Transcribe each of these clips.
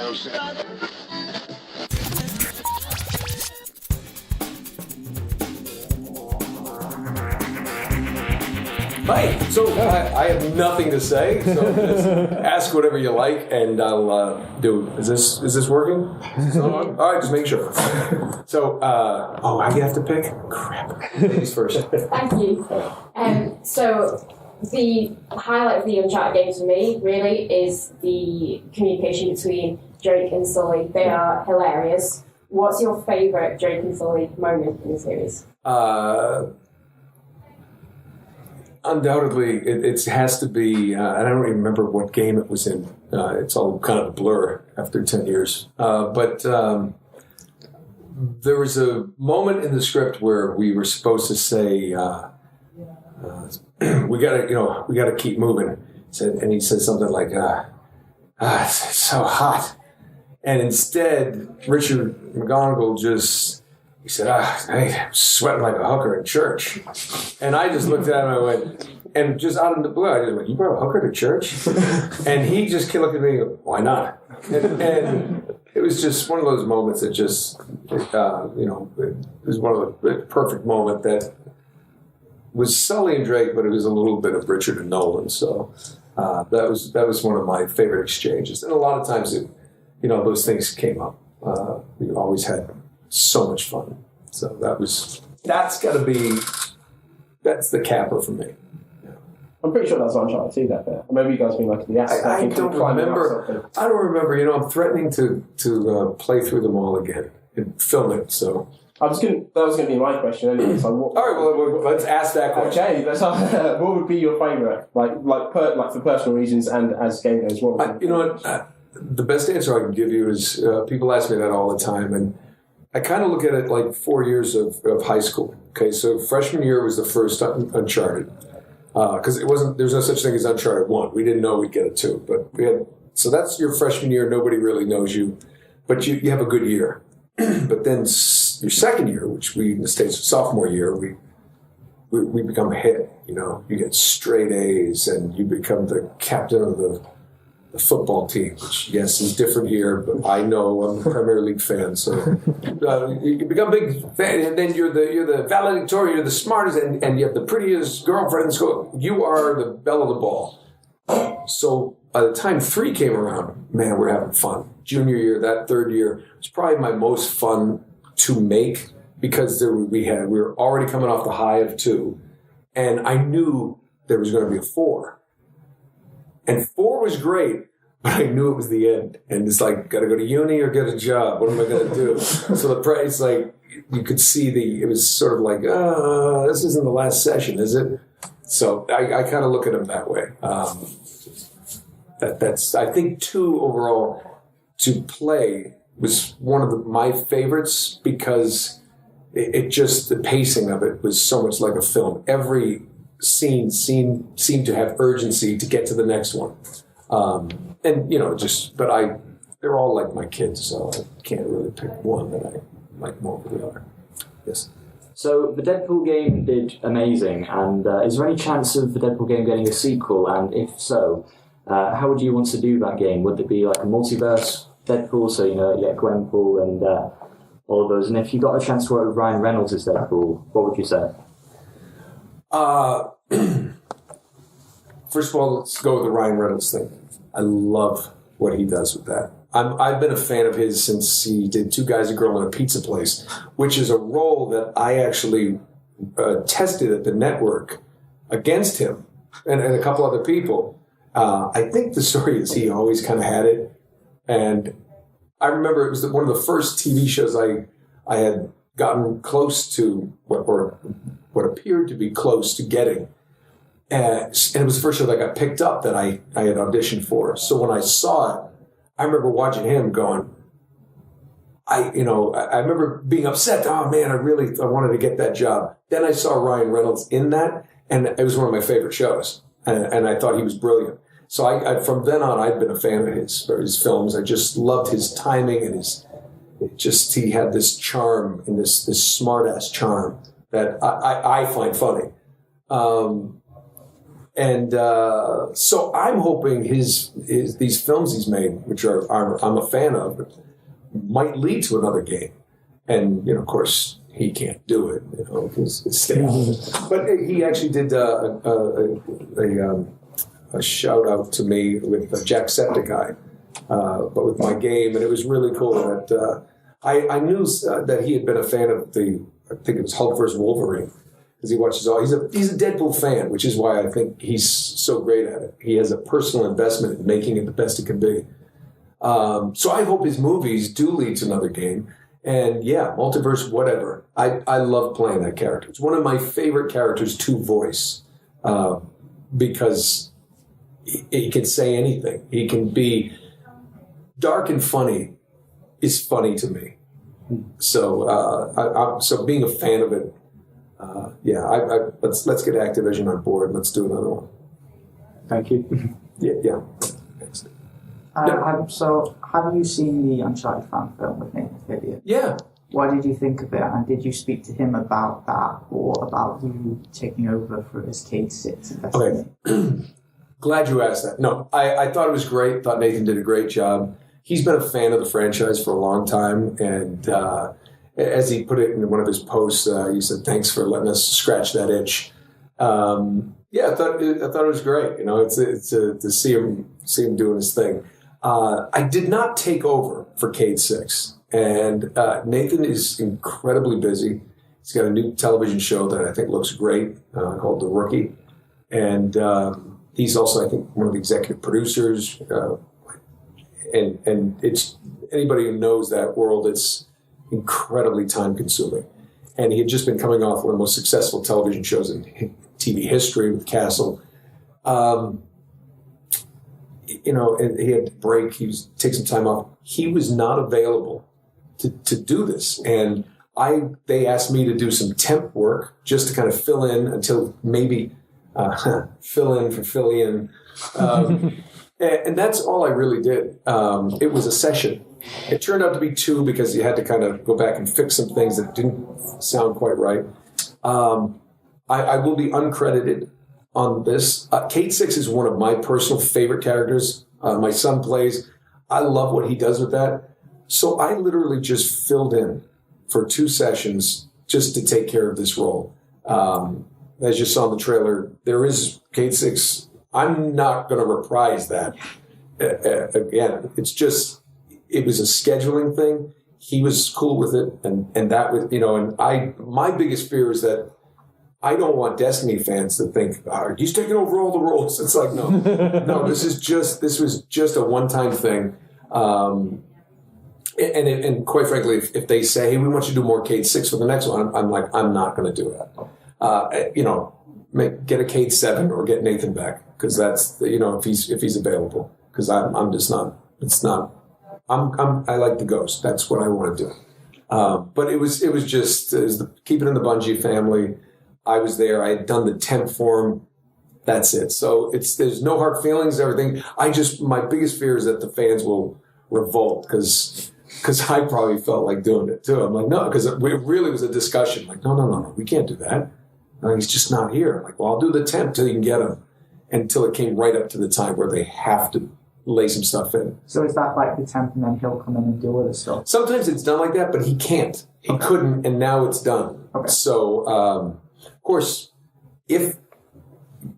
Hi. So I have nothing to say. So just ask whatever you like, and I'll do. Is this working? Is this on? All right, just make sure. So, I have to pick. Crap. Ladies first. Thank you. So the highlight of the Uncharted games for me really is the communication between Drake and Sully. They are hilarious. What's your favourite Drake and Sully moment in the series? Undoubtedly, it has to be, I don't even remember what game it was in. It's all kind of a blur after 10 years. But there was a moment in the script where we were supposed to say, we gotta keep moving. And he said something like, it's so hot. And instead, Richard McGonigal he said, I'm sweating like a hooker in church. And I just looked at him and I went, and just out of the blue, I just went, you brought a hooker to church? And he just looked at me and why not? And it was just one of those moments that just, it was one of the perfect moment that was Sully and Drake, but it was a little bit of Richard and Nolan. So that was one of my favorite exchanges. And a lot of times, those things came up. We always had so much fun. So that's the capper for me. Yeah. I'm pretty sure that's Uncharted 2, that bit. Maybe you guys mean like the ass. I don't remember. I don't remember. I'm threatening to play through them all again and film it. So that was going to be my question anyway. So all right, well, let's ask that question. Okay, what would be your favourite? Like for personal reasons and as game goes. The best answer I can give you is people ask me that all the time, and I kind of look at it like 4 years of high school. Okay, so freshman year was the first Uncharted because there's no such thing as Uncharted 1. We didn't know we'd get a 2, but so that's your freshman year. Nobody really knows you, but you have a good year. But then your second year, which we in the States, sophomore year, we become a hit. You get straight A's, and you become the captain of the football team, which, yes, is different here, but I know I'm a Premier League fan, so you become a big fan, and then you're the valedictorian, you're the smartest, and you have the prettiest girlfriend in school. You are the belle of the ball. So by the time 3 came around, man, we're having fun. Junior year, that third year, was probably my most fun to make because we were already coming off the high of 2, and I knew there was going to be a 4. And 4 was great, but I knew it was the end. And it's like, got to go to uni or get a job. What am I going to do? So it's like, you could see it was sort of like, this isn't the last session, is it? So I kind of look at them that way. That's I think 2 overall to play was one of my favorites because it just, the pacing of it was so much like a film. Every scene seemed to have urgency to get to the next one. They're all like my kids, so I can't really pick one that I like more than the other. Yes. So the Deadpool game did amazing, and is there any chance of the Deadpool game getting a sequel? And if so, how would you want to do that game? Would it be like a multiverse Deadpool, so you get Gwenpool and all of those? And if you got a chance to work with Ryan Reynolds as Deadpool, what would you say? First of all, let's go with the Ryan Reynolds thing. I love what he does with that. I've been a fan of his since he did Two Guys, a Girl, and a Pizza Place, which is a role that I actually tested at the network against him and a couple other people. I think the story is he always kind of had it. And I remember it was one of the first TV shows I had gotten close to, what appeared to be close to getting. And it was the first show that got picked up that I had auditioned for. So when I saw it, I remember watching him going, I remember being upset. Oh man, I wanted to get that job. Then I saw Ryan Reynolds in that, and it was one of my favorite shows. And I thought he was brilliant. So I from then on, I've been a fan of his films. I just loved his timing and he had this charm and this smart ass charm that I find funny. And so I'm hoping these films he's made, which I'm a fan of, might lead to another game. And, of course, he can't do it, because it's stale. But he actually did a shout out to me with Jacksepticeye, but with my game, and it was really cool that I knew that he had been a fan of I think it was Hulk vs. Wolverine, because he watches all. He's a Deadpool fan, which is why I think he's so great at it. He has a personal investment in making it the best it can be. So I hope his movies do lead to another game. And yeah, multiverse, whatever. I love playing that character. It's one of my favorite characters to voice, because he can say anything. He can be dark and funny is funny to me. So so being a fan of it, let's get Activision on board. Let's do another one. Thank you. Yeah. Thanks. So, have you seen the Uncharted fan film with Nathan Fillion? Yeah. What did you think of it, and did you speak to him about that, or about you taking over for his K6 investment? Okay. Glad you asked that. No, I thought it was great. Thought Nathan did a great job. He's been a fan of the franchise for a long time, and as he put it in one of his posts, he said, "Thanks for letting us scratch that itch." Yeah, I thought it was great. It's to see him doing his thing. I did not take over for Cade 6, and Nathan is incredibly busy. He's got a new television show that I think looks great called The Rookie, and he's also, I think, one of the executive producers. And it's anybody who knows that world, it's incredibly time consuming. And he had just been coming off one of the most successful television shows in TV history with Castle. And he had to break. He was take some time off. He was not available to do this. And they asked me to do some temp work just to kind of fill in until maybe fill in for Fillion. And that's all I really did. It was a session. It turned out to be 2 because you had to kind of go back and fix some things that didn't sound quite right. I will be uncredited on this. Cade 6 is one of my personal favorite characters. My son plays. I love what he does with that. So I literally just filled in for 2 sessions just to take care of this role. As you saw in the trailer, there is Cade 6. I'm not going to reprise that. Again, it was a scheduling thing. He was cool with it. And that was, my biggest fear is that I don't want Destiny fans to think, he's taking over all the roles. It's like, no, this was just a one-time thing. And quite frankly, if they say, hey, we want you to do more Cade 6 for the next one, I'm like, I'm not going to do that. Get a Cade 7 or get Nathan back, because that's if he's available, because I'm just not. It's not. I like the Ghost. That's what I want to do. But it was keep it in the Bungie family. I was there. I had done the temp form. That's it. So there's no hard feelings. Everything. My biggest fear is that the fans will revolt, because I probably felt like doing it too. I'm like, no, because it really was a discussion. Like, no, we can't do that. He's just not here. I'm like, well, I'll do the temp till you can get him, until it came right up to the time where they have to lay some stuff in. So is that like the temp, and then he'll come in and do other stuff? Sometimes it's done like that, but he can't. He couldn't, and now it's done. Okay. So, of course, if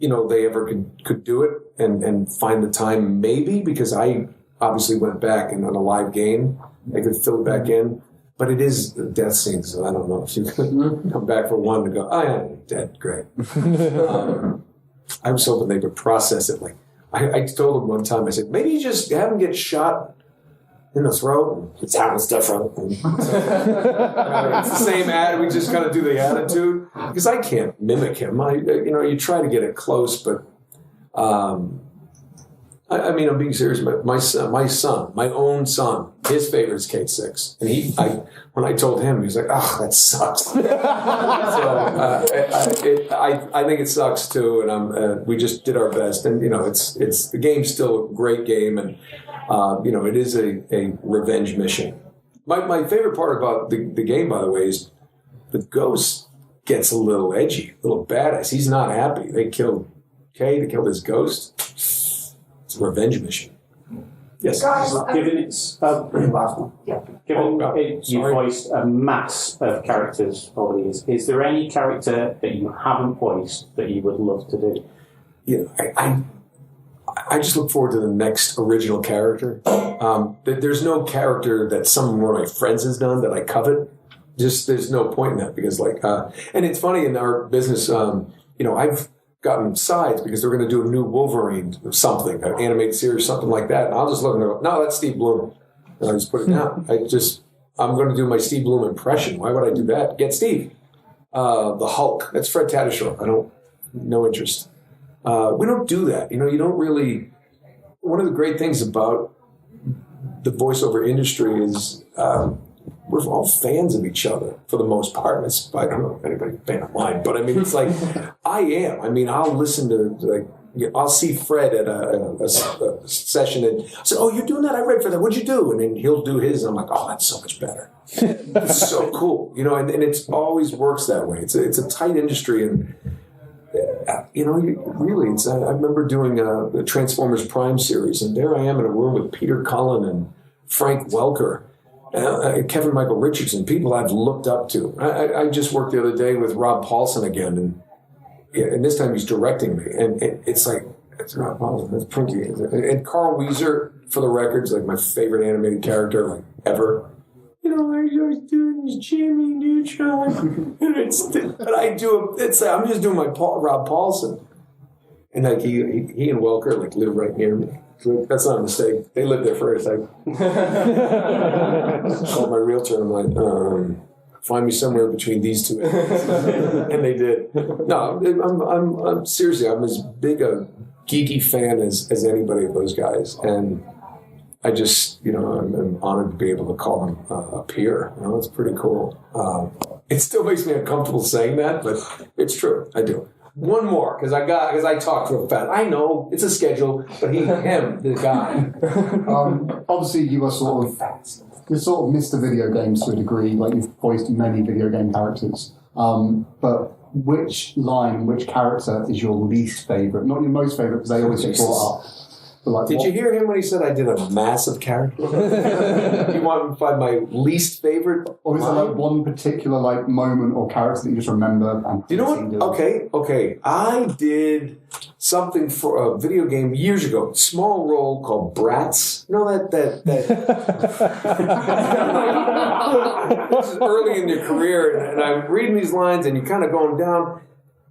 they ever could do it and find the time, maybe, because I obviously went back and on a live game, I could fill it back in. But it is a death scene, so I don't know if you could come back for one to go, oh, yeah, dead, great. I was hoping they would process it. Like I told him one time, I said, maybe you just have him get shot in the throat. It sounds different. It's the same ad. We just kind of do the attitude. Because I can't mimic him. You try to get it close, but I'm being serious. My son, my own son, his favorite is Cade 6. And when I told him, he was like, oh, that sucks. So I think it sucks too. And we just did our best. And, it's the game's still a great game. And, it is a revenge mission. My favorite part about the game, by the way, is the Ghost gets a little edgy, a little badass. He's not happy. They killed okay, to kill this ghost. It's a revenge mission. Yes. Guys, Given it's last one. Yeah. Given you've sorry. voiced a mass of characters over the years, is there any character that you haven't voiced that you would love to do? Yeah, I just look forward to the next original character. There's no character that one of my friends has done that I covet. Just there's no point in that because and it's funny in our business. I've gotten sides because they're going to do a new Wolverine something, an animated series, something like that. And I'll just look and go, no, that's Steve Bloom. And I just put it down. I'm going to do my Steve Bloom impression. Why would I do that? Get Steve. The Hulk. That's Fred Tatasciore. No interest. We don't do that. You don't really. One of the great things about the voiceover industry is we're all fans of each other for the most part. I don't know if anybody's a fan of mine, but I mean, it's like I am. I mean, I'll listen to I'll see Fred at a session and say, "Oh, you're doing that? I read for that. What'd you do?" And then he'll do his, and I'm like, "Oh, that's so much better." It's so cool, and it always works that way. It's a tight industry and. Really, I remember doing the Transformers Prime series, and there I am in a room with Peter Cullen and Frank Welker, and Kevin Michael Richardson, people I've looked up to. I just worked the other day with Rob Paulson again, and this time he's directing me, and it's like, it's Rob Paulson, it's Pinky. And Carl Weezer, for the record, is like my favorite animated character ever. I was doing this Jimmy Neutron, but I'm just doing my Rob Paulson, and he and Welker live right near me. So that's not a mistake. They lived there first. I called my realtor and I'm like, find me somewhere between these two, and they did. No, I'm seriously, I'm as big a geeky fan as anybody of those guys, and. I just, I'm honored to be able to call him a peer. It's pretty cool. It still makes me uncomfortable saying that, but it's true. I do. One more, because I talked real fast. I know it's a schedule, but him, the guy. Obviously, you are sort of Mr. Video Games to a degree. Like you've voiced many video game characters. But which character is your least favorite? Not your most favorite, because they always get brought up. Did you hear him when he said I did a massive character? You want to find my least favorite? Or is there one particular moment or character that you just remember? And you know what? Okay. I did something for a video game years ago. Small role called Bratz. You know that. This is early in your career, and I'm reading these lines, and you're kind of going down.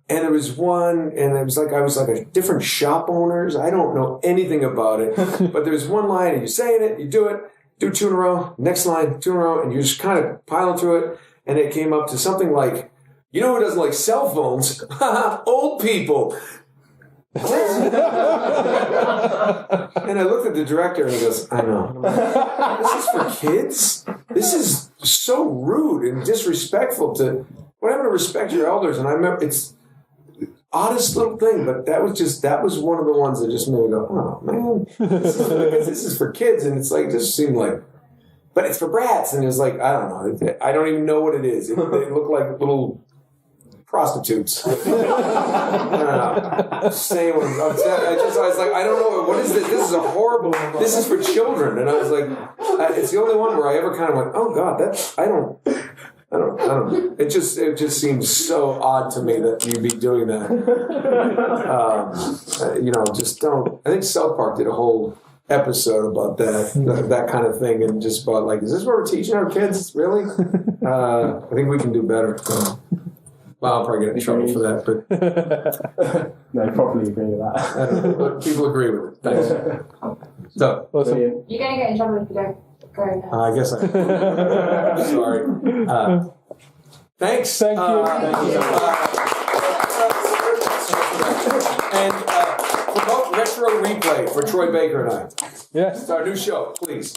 And there was one, and it was I was a different shop owners. I don't know anything about it, but there's one line, and you're saying it, you do it, do two in a row, next line, two in a row, and you're just kind of piling through it. And it came up to something like, who doesn't like cell phones? Old people. And I looked at the director, and he goes, I know. This is for kids? This is so rude and disrespectful to... Whatever to respect your elders. And I remember it's... oddest little thing, but that was one of the ones that just made me go, oh man, this is for kids, and it's it just seemed like, but it's for brats, and it's I don't know, I don't even know what it is. They look like little prostitutes. I was like, I don't know, what is this? This is a horrible. This is for children, and I was like, it's the only one where I ever kind of went, oh God, I don't know. It just seems so odd to me that you'd be doing that. Just don't. I think South Park did a whole episode about that kind of thing, and just about is this what we're teaching our kids? Really? I think we can do better. Well, I'll probably get in trouble for that, but no, I probably agree with that. I don't know, but people agree with it. Thanks. So, awesome. You're going to get in trouble if you don't. I guess I'm sorry. Thanks. Thank you. And promote Retro Replay for Troy Baker and I. Yes. It's our new show, please.